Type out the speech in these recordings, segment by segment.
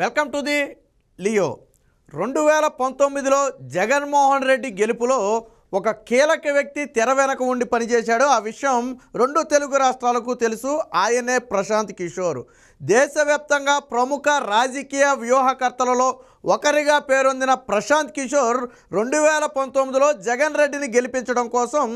Welcome to the Leo. 2019లో జగన్మోహన్ రెడ్డి గెలుపులో ఒక కీలక వ్యక్తి తెర వెనక ఉండి పనిచేశాడు. ఆ విషయం రెండు తెలుగు రాష్ట్రాలకు తెలుసు. ఆయనే ప్రశాంత్ కిషోర్. దేశవ్యాప్తంగా ప్రముఖ రాజకీయ వ్యూహకర్తలలో ఒకరిగా పేరొందిన ప్రశాంత్ కిషోర్ 2019లో జగన్ రెడ్డిని గెలిపించడం కోసం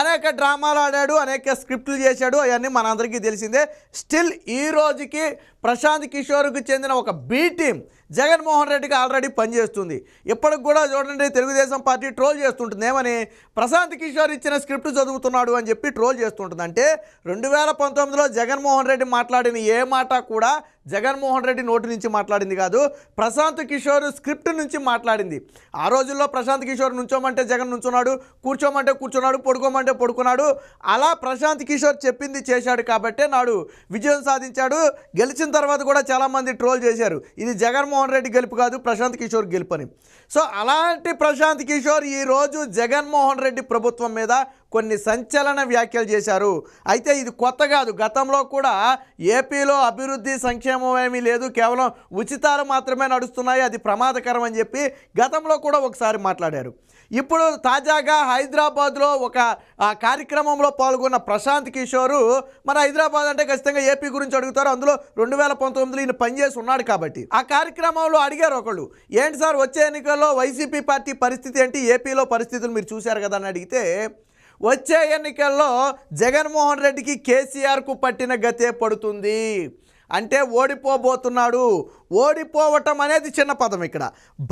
అనేక డ్రామాలు ఆడాడు, అనేక స్క్రిప్టులు చేశాడు. అవన్నీ మనందరికీ తెలిసిందే. స్టిల్ ఈ రోజుకి ప్రశాంత్ కిషోర్కి చెందిన ఒక బి టీం జగన్మోహన్ రెడ్డికి ఆల్రెడీ పనిచేస్తుంది. ఇప్పటికి కూడా చూడండి, తెలుగుదేశం పార్టీ ట్రోల్ చేస్తుంటుంది. ఏమని? ప్రశాంత్ కిషోర్ ఇచ్చిన స్క్రిప్ట్ చదువుతున్నాడు అని చెప్పి ట్రోల్ చేస్తుంటుంది. అంటే 2019లో జగన్మోహన్ రెడ్డి మాట్లాడిన ఏ మాట కూడా జగన్మోహన్ రెడ్డి నోటి నుంచి మాట్లాడింది కాదు, ప్రశాంత్ కిషోర్ స్క్రిప్ట్ నుంచి మాట్లాడింది. ఆ రోజుల్లో ప్రశాంత్ కిషోర్ నుంచోమంటే జగన్ నుంచున్నాడు, కూర్చోమంటే కూర్చున్నాడు, పడుకోమంటే పడుకున్నాడు. అలా ప్రశాంత్ కిషోర్ చెప్పింది చేశాడు కాబట్టే నాడు విజయం సాధించాడు. గెలిచిన తర్వాత కూడా చాలామంది ట్రోల్ చేశారు, ఇది జగన్మోహన్ రెడ్డి గెలుపు కాదు, ప్రశాంత్ కిషోర్ గెలుపు అని. సో అలాంటి ప్రశాంత్ కిషోర్ ఈరోజు జగన్మోహన్ రెడ్డి ప్రభుత్వం మీద కొన్ని సంచలన వ్యాఖ్యలు చేశారు. అయితే ఇది కొత్త కాదు, గతంలో కూడా ఏపీలో అభివృద్ధి సంక్షేమం ఏమీ లేదు, కేవలం ఉచితాలు మాత్రమే నడుస్తున్నాయి, అది ప్రమాదకరం అని చెప్పి గతంలో కూడా ఒకసారి మాట్లాడారు. ఇప్పుడు తాజాగా హైదరాబాద్లో ఒక కార్యక్రమంలో పాల్గొన్న ప్రశాంత్ కిషోరు, మన హైదరాబాద్ అంటే ఖచ్చితంగా ఏపీ గురించి అడుగుతారు, అందులో 2019లో ఈయన పనిచేసి ఉన్నాడు కాబట్టి. ఆ కార్యక్రమంలో అడిగారు ఒకళ్ళు, ఏంటి సార్ వచ్చే ఎన్నికల్లో వైసీపీ పార్టీ పరిస్థితి ఏంటి, ఏపీలో పరిస్థితులు మీరు చూశారు కదా అని అడిగితే, వచ్చే ఎన్నికల్లో జగన్మోహన్ రెడ్డికి కేసీఆర్కు పట్టిన గతే పడుతుంది, అంటే ఓడిపోబోతున్నాడు. ఓడిపోవటం అనేది చిన్న పదం, ఇక్కడ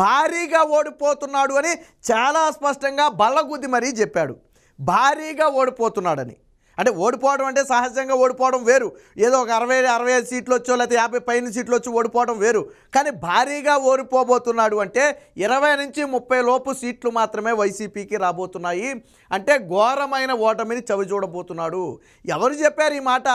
భారీగా ఓడిపోతున్నాడు అని చాలా స్పష్టంగా బల్లగుద్ది మరీ చెప్పాడు. భారీగా ఓడిపోతున్నాడని. అంటే ఓడిపోవడం అంటే సహజంగా ఓడిపోవడం వేరు, ఏదో ఒక 65 సీట్లు వచ్చో లేకపోతే 50 పైన సీట్లు వచ్చి ఓడిపోవడం వేరు. కానీ భారీగా ఓడిపోబోతున్నాడు అంటే 20 నుంచి 30 లోపు సీట్లు మాత్రమే వైసీపీకి రాబోతున్నాయి, అంటే ఘోరమైన ఓటమిని చవిచూడబోతున్నాడు. ఎవరు చెప్పారు ఈ మాట?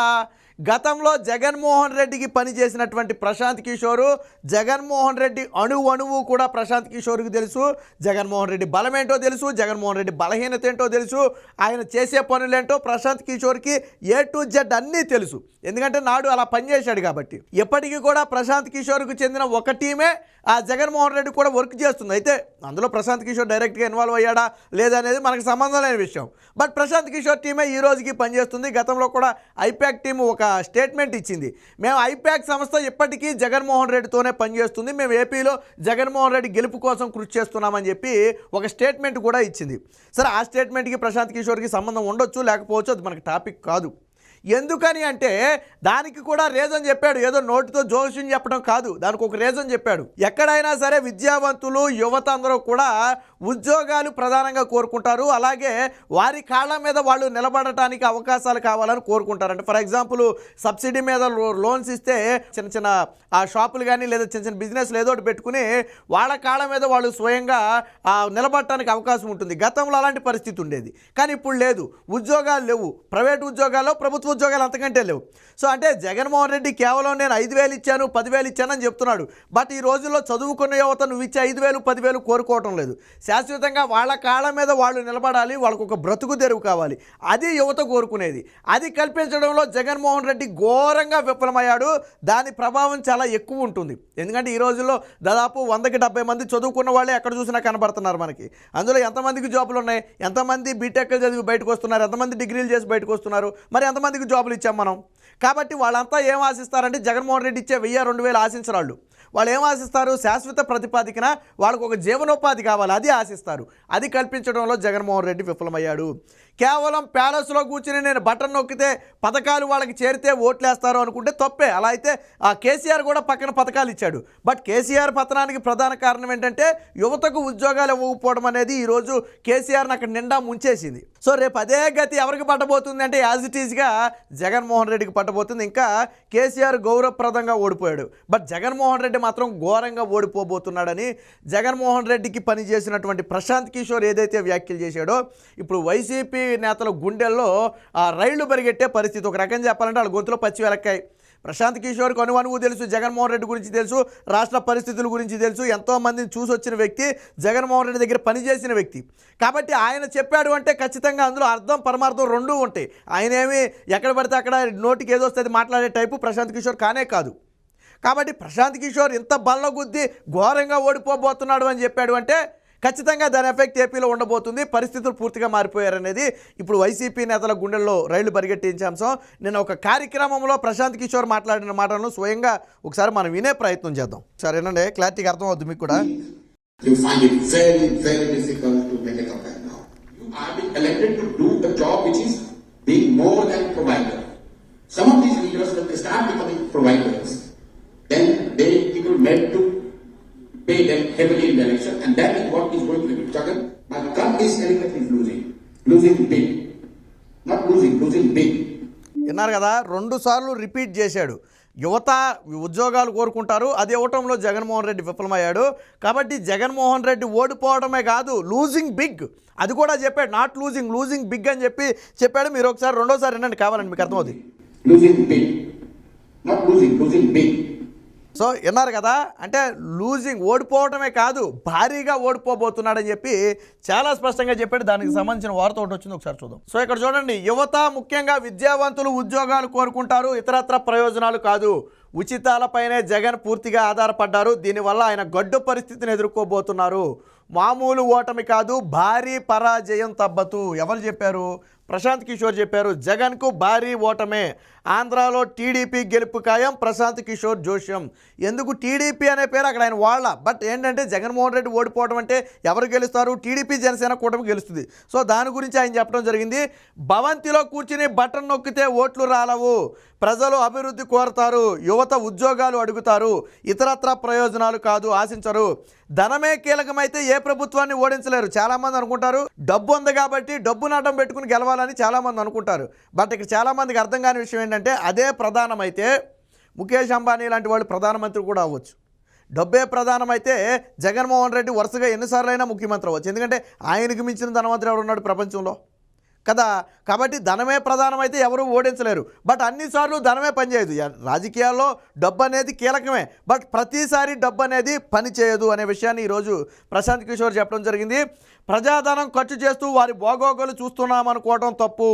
గతంలో జగన్మోహన్ రెడ్డికి పనిచేసినటువంటి ప్రశాంత్ కిషోరు, జగన్మోహన్ రెడ్డి అణువు కూడా ప్రశాంత్ కిషోర్కి తెలుసు. జగన్మోహన్ రెడ్డి బలమేంటో తెలుసు, జగన్మోహన్ రెడ్డి బలహీనత ఏంటో తెలుసు, ఆయన చేసే పనులేంటో ప్రశాంత్ కిషోర్కి A to Z అన్నీ తెలుసు. ఎందుకంటే నాడు అలా పనిచేశాడు కాబట్టి. ఎప్పటికీ కూడా ప్రశాంత్ కిషోర్కు చెందిన ఒక టీమే ఆ జగన్మోహన్ రెడ్డి కూడా వర్క్ చేస్తుంది. అయితే అందులో ప్రశాంత్ కిషోర్ డైరెక్ట్గా ఇన్వాల్వ్ అయ్యాడా లేదనేది మనకు సంబంధం లేని విషయం. బట్ ప్రశాంత్ కిషోర్ టీమే ఈ రోజుకి పనిచేస్తుంది. గతంలో కూడా ఐపాక్ టీం ఒక స్టేట్మెంట్ ఇచ్చింది, మేము ఐపాక్ సంస్థ ఇప్పటికీ జగన్మోహన్ రెడ్డితోనే పనిచేస్తుంది, మేము ఏపీలో జగన్మోహన్ రెడ్డి గెలుపు కోసం కృషి చేస్తున్నామని చెప్పి ఒక స్టేట్మెంట్ కూడా ఇచ్చింది. సరే, ఆ స్టేట్మెంట్కి ప్రశాంత్ కిషోర్కి సంబంధం ఉండొచ్చు, లేకపోవచ్చు, అది మనకి టాపిక్ కాదు. ఎందుకని అంటే దానికి కూడా రీజన్ చెప్పాడు, ఏదో నోటితో జోష్యం చెప్పడం కాదు, దానికి ఒక రీజన్ చెప్పాడు. ఎక్కడైనా సరే విద్యావంతులు యువత అందరూ కూడా ఉద్యోగాలు ప్రధానంగా కోరుకుంటారు, అలాగే వారి కాళ్ళ మీద వాళ్ళు నిలబడటానికి అవకాశాలు కావాలని కోరుకుంటారు. అంటే ఫర్ ఎగ్జాంపుల్ సబ్సిడీ మీద లోన్స్ ఇస్తే చిన్న చిన్న ఆ షాపులు కానీ లేదా చిన్న చిన్న బిజినెస్లు ఏదో ఒకటి పెట్టుకుని వాళ్ళ కాళ్ళ మీద వాళ్ళు స్వయంగా నిలబడటానికి అవకాశం ఉంటుంది. గతంలో అలాంటి పరిస్థితి ఉండేది, కానీ ఇప్పుడు లేదు. ఉద్యోగాలు లేవు, ప్రైవేట్ ఉద్యోగాల్లో, ప్రభుత్వ ఉద్యోగాలు అంతకంటే లేవు. సో అంటే జగన్మోహన్ రెడ్డి కేవలం నేను 5,000 ఇచ్చాను 10,000 ఇచ్చానని చెప్తున్నాడు. బట్ ఈ రోజుల్లో చదువుకున్న యువత నువ్వు ఇచ్చే 5,000 10,000 కోరుకోవటం లేదు. శాశ్వతంగా వాళ్ళ కాళ్ళ మీద వాళ్ళు నిలబడాలి, వాళ్ళకు ఒక బ్రతుకు తెరువు కావాలి, అది యువత కోరుకునేది. అది కల్పించడంలో జగన్మోహన్ రెడ్డి ఘోరంగా విఫలమయ్యాడు. దాని ప్రభావం చాలా ఎక్కువ ఉంటుంది. ఎందుకంటే ఈ రోజుల్లో దాదాపు 100కి 70 మంది చదువుకున్న వాళ్ళే ఎక్కడ చూసినా కనబడుతున్నారు మనకి. అందులో ఎంతమందికి జాబులు ఉన్నాయి, ఎంతమంది బీటెక్లు చదివి బయటకు వస్తున్నారు, ఎంతమంది డిగ్రీలు చేసి బయటకు వస్తున్నారు, మరి ఎంతమందికి జాబులు ఇచ్చాం మనం. కాబట్టి వాళ్ళంతా ఏం ఆశిస్తారంటే జగన్మోహన్ రెడ్డి ఇచ్చే 1000-2000 ఆశించరాళ్ళు. వాళ్ళు ఏం ఆశిస్తారు? శాశ్వత ప్రతిపాదికన వాళ్ళకు ఒక జీవనోపాధి కావాలి, అది ఆశిస్తారు. అది కల్పించడంలో జగన్మోహన్ రెడ్డి విఫలమయ్యాడు. కేవలం ప్యాలెస్లో కూర్చుని నేను బటన్ నొక్కితే పథకాలు వాళ్ళకి చేరితే ఓట్లేస్తారు అనుకుంటే తప్పే. అలా అయితే కేసీఆర్ కూడా పక్కన పథకాలు ఇచ్చాడు. బట్ కేసీఆర్ పతనానికి ప్రధాన కారణం ఏంటంటే యువతకు ఉద్యోగాలు ఇవ్వకపోవడం అనేది ఈరోజు కేసీఆర్ని అక్కడ నిండా ముంచేసింది. సో రేపు అదే గతి ఎవరికి పట్టబోతుంది అంటే యాజ్ ఇట్ ఈజ్గా జగన్మోహన్ రెడ్డికి పట్టబోతుంది. ఇంకా కేసీఆర్ గౌరవప్రదంగా ఓడిపోయాడు, బట్ జగన్మోహన్ రెడ్డి మాత్రం ఘోరంగా ఓడిపోబోతున్నాడని జగన్మోహన్ రెడ్డికి పనిచేసినటువంటి ప్రశాంత్ కిషోర్ ఏదైతే వ్యాఖ్యలు చేశాడో, ఇప్పుడు వైసీపీ నేతల గుండెల్లో రైళ్లు పరిగెట్టే పరిస్థితి. ఒక రకంగా చెప్పాలంటే వాళ్ళ గొంతులో పచ్చి వెలక్కాయి. ప్రశాంత్ కిషోర్కి అనువనువు తెలుసు, జగన్మోహన్ రెడ్డి గురించి తెలుసు, రాష్ట్ర పరిస్థితుల గురించి తెలుసు, ఎంతోమందిని చూసి వచ్చిన వ్యక్తి, జగన్మోహన్ రెడ్డి దగ్గర పనిచేసిన వ్యక్తి. కాబట్టి ఆయన చెప్పాడు అంటే ఖచ్చితంగా అందులో అర్థం పరమార్థం రెండూ ఉంటాయి. ఆయన ఏమి ఎక్కడ పడితే అక్కడ నోటికి ఏదో వస్తుంది మాట్లాడే టైపు ప్రశాంత్ కిషోర్ కానే కాదు. కాబట్టి ప్రశాంత్ కిషోర్ ఇంత బల్లగుద్ది ఘోరంగా ఓడిపోబోతున్నాడు అని చెప్పాడు అంటే ఖచ్చితంగా దాని ఎఫెక్ట్ ఏపీలో ఉండబోతుంది. పరిస్థితులు పూర్తిగా మారిపోయారనేది ఇప్పుడు వైసీపీ నేతల గుండెల్లో రైళ్లు పరిగెట్టించే అంశం. నేను ఒక కార్యక్రమంలో ప్రశాంత్ కిషోర్ మాట్లాడిన మాటలను స్వయంగా ఒకసారి మనం వినే ప్రయత్నం చేద్దాం. సరే ఏనండి, క్లారిటీగా అర్థం అవుతుంది మీకు కూడా. You find it very, very difficult to make a comeback now. You are being elected to do the job which is being more than provider. Some of these leaders, when they start becoming providers, then people made to pay them heavily in the election, and that is what is going to be Jagan. My gut is telling that he's losing big, not losing big. విన్నారు కదా, 2 సార్లు repeat చేశాడు. యువత ఉద్యోగాలు కోరుకుంటారు, అది ఇవ్వటంలో జగన్మోహన్ రెడ్డి విఫలమయ్యాడు. కాబట్టి జగన్మోహన్ రెడ్డి ఓడిపోవడమే కాదు, లూజింగ్ బిగ్ అది కూడా చెప్పాడు. నాట్ లూజింగ్ బిగ్ అని చెప్పాడు. మీరు ఒకసారి రెండోసారి వినండి, కావాలండి మీకు అర్థమవుతుంది. Losing big, not losing big. So విన్నారు కదా, అంటే ఓడిపోవడమే కాదు భారీగా ఓడిపోబోతున్నాడని చెప్పి చాలా స్పష్టంగా చెప్పాడు. దానికి సంబంధించిన వార్త ఒకటి వచ్చింది, ఒకసారి చూద్దాం. సో ఇక్కడ చూడండి, యువత ముఖ్యంగా విద్యావంతులు ఉద్యోగాలు కోరుకుంటారు, ఇతరత్ర ప్రయోజనాలు కాదు. ఉచితాలపైనే జగన్ పూర్తిగా ఆధారపడ్డారు. దీనివల్ల ఆయన గడ్డు పరిస్థితిని ఎదుర్కోబోతున్నారు. మామూలు ఓటమి కాదు, భారీ పరాజయం తప్పదు. ఎవరు చెప్పారు? ప్రశాంత్ కిషోర్ చెప్పారు. జగన్కు భారీ ఓటమే, ఆంధ్రాలో టీడీపీ గెలుపు ఖాయం, ప్రశాంత్ కిషోర్ జోష్యం. ఎందుకు టీడీపీ అనే పేరు అక్కడ ఆయన వాళ్ళ, బట్ ఏంటంటే జగన్మోహన్ రెడ్డి ఓడిపోవడం అంటే ఎవరు గెలుస్తారు? టీడీపీ జనసేన కూటమి గెలుస్తుంది. సో దాని గురించి ఆయన చెప్పడం జరిగింది. భవంతిలో కూర్చుని బటన్ నొక్కితే ఓట్లు రాలవు, ప్రజలు అభివృద్ధి కోరతారు, యువత ఉద్యోగాలు అడుగుతారు, ఇతరత్ర ప్రయోజనాలు కాదు ఆశించరు. ధనమే కీలకమైతే ఏ ప్రభుత్వాన్ని ఓడించలేరు. చాలామంది అనుకుంటారు డబ్బు ఉంది కాబట్టి డబ్బును అడ్డం పెట్టుకుని గెలవాలని చాలామంది అనుకుంటారు. బట్ ఇక్కడ చాలామందికి అర్థం కాని విషయం ఏంటంటే అదే ప్రధానమైతే ముఖేష్ అంబానీ లాంటి వాళ్ళు ప్రధానమంత్రి కూడా అవ్వచ్చు. డబ్బే ప్రధానమైతే జగన్మోహన్ రెడ్డి వరుసగా ఎన్నిసార్లైనా ముఖ్యమంత్రి అవ్వచ్చు. ఎందుకంటే ఆయనకు మించిన ధనవంతుడు ఎవరు ఉన్నాడు ప్రపంచంలో కదా. కాబట్టి ధనమే ప్రధానమైతే ఎవరు ఓడించలేరు. బట్ అన్నిసార్లు ధనమే పనిచేయదు. రాజకీయాల్లో డబ్బు అనేది కీలకమే, బట్ ప్రతిసారి డబ్బు అనేది పని చేయదు అనే విషయాన్ని ఈరోజు ప్రశాంత్ కిషోర్ చెప్పడం జరిగింది. ప్రజాధనం ఖర్చు చేస్తూ వారి భోగోగులు చూస్తున్నామనుకోవడం తప్పు.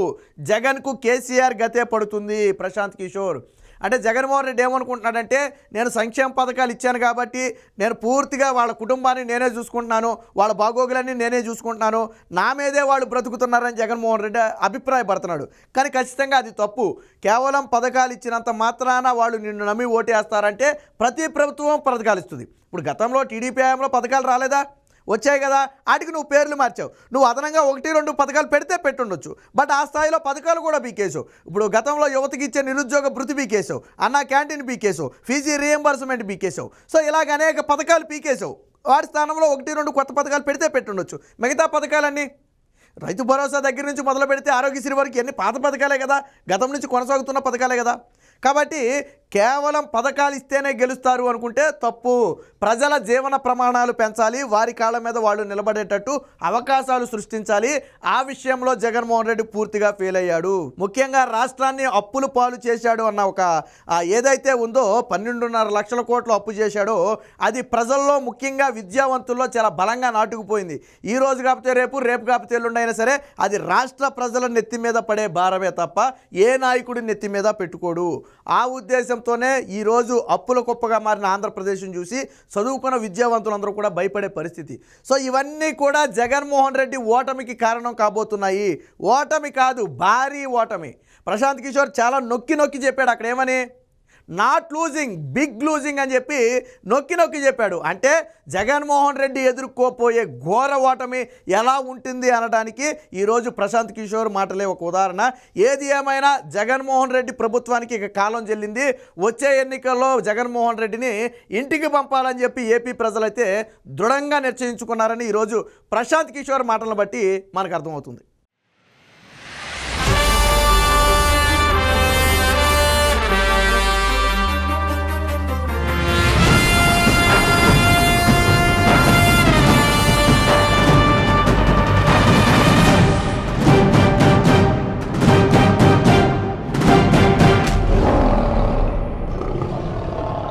జగన్కు కేసీఆర్ గతే పడుతుంది. ప్రశాంత్ కిషోర్ అంటే జగన్మోహన్ రెడ్డి ఏమనుకుంటున్నాడంటే, నేను సంక్షేమ పథకాలు ఇచ్చాను కాబట్టి నేను పూర్తిగా వాళ్ళ కుటుంబాన్ని నేనే చూసుకుంటున్నాను, వాళ్ళ బాగోగులన్నీ నేనే చూసుకుంటున్నాను, నా మీదే వాళ్ళు బ్రతుకుతున్నారని జగన్మోహన్ రెడ్డి అభిప్రాయపడుతున్నాడు. కానీ ఖచ్చితంగా అది తప్పు. కేవలం పథకాలు ఇచ్చినంత మాత్రాన వాళ్ళు నిన్ను నమ్మి ఓటేస్తారంటే ప్రతి ప్రభుత్వం పథకాలు ఇస్తుంది. ఇప్పుడు గతంలో టీడీపీ హయాంలో పథకాలు రాలేదా? వచ్చాయి కదా. వాటికి నువ్వు పేర్లు మార్చావు. నువ్వు అదనంగా 1-2 పథకాలు పెడితే పెట్టుండొచ్చు, బట్ ఆ స్థాయిలో పథకాలు కూడా బీకేసావు. ఇప్పుడు గతంలో యువతకి ఇచ్చే నిరుద్యోగ భృతి బీకేసావు, అన్నా క్యాంటీన్ బీకేసావు, ఫీజీ రీఎంబర్స్మెంట్ బీకేసావు. సో ఇలాగ అనేక పథకాలు పీకేసావు. వాటి స్థానంలో 1-2 కొత్త పథకాలు పెడితే పెట్టుండొచ్చు. మిగతా పథకాలన్నీ రైతు భరోసా దగ్గర నుంచి మొదలు పెడితే ఆరోగ్యశ్రీ వరకు ఎన్ని పాత పథకాలే కదా, గతం నుంచి కొనసాగుతున్న పథకాలే కదా. కాబట్టి కేవలం పథకాలు ఇస్తేనే గెలుస్తారు అనుకుంటే తప్పు. ప్రజల జీవన ప్రమాణాలు పెంచాలి, వారి కాళ్ళ మీద వాళ్ళు నిలబడేటట్టు అవకాశాలు సృష్టించాలి. ఆ విషయంలో జగన్మోహన్ రెడ్డి పూర్తిగా ఫెయిల్ అయ్యాడు. ముఖ్యంగా రాష్ట్రాన్ని అప్పులు పాలు చేశాడు అన్న ఒక ఏదైతే ఉందో 12.5 లక్షల కోట్లు అప్పు చేశాడో అది ప్రజల్లో ముఖ్యంగా విద్యావంతుల్లో చాలా బలంగా నాటుకుపోయింది. ఈ రోజు కాకపోతే రేపు, రేపు కాకపోతే ఎల్లుండి అయినా సరే అది రాష్ట్ర ప్రజల నెత్తి మీద పడే భారమే తప్ప ఏ నాయకుడి నెత్తి మీద పెట్టుకోడు. ఆ ఉద్దేశంతోనే ఈరోజు అప్పుల కుప్పగా మారిన ఆంధ్రప్రదేశ్ని చూసి చదువుకున్న విద్యావంతులందరూ కూడా భయపడే పరిస్థితి. సో ఇవన్నీ కూడా జగన్మోహన్ రెడ్డి ఓటమికి కారణం కాబోతున్నాయి. ఓటమి కాదు, భారీ ఓటమి. ప్రశాంత్ కిషోర్ చాలా నొక్కి చెప్పాడు అక్కడ ఏమని, నాట్ లూజింగ్ బిగ్ లూజింగ్ అని చెప్పి నొక్కి చెప్పాడు. అంటే జగన్మోహన్ రెడ్డి ఎదుర్కోపోయే ఘోర ఓటమి ఎలా ఉంటుంది అనడానికి ఈరోజు ప్రశాంత్ కిషోర్ మాటలే ఒక ఉదాహరణ. ఏది ఏమైనా జగన్మోహన్ రెడ్డి ప్రభుత్వానికి ఇక కాలం చెల్లింది. వచ్చే ఎన్నికల్లో జగన్మోహన్ రెడ్డిని ఇంటికి పంపాలని చెప్పి ఏపీ ప్రజలైతే దృఢంగా నిశ్చయించుకున్నారని ఈరోజు ప్రశాంత్ కిషోర్ మాటలను బట్టి మనకు అర్థమవుతుంది.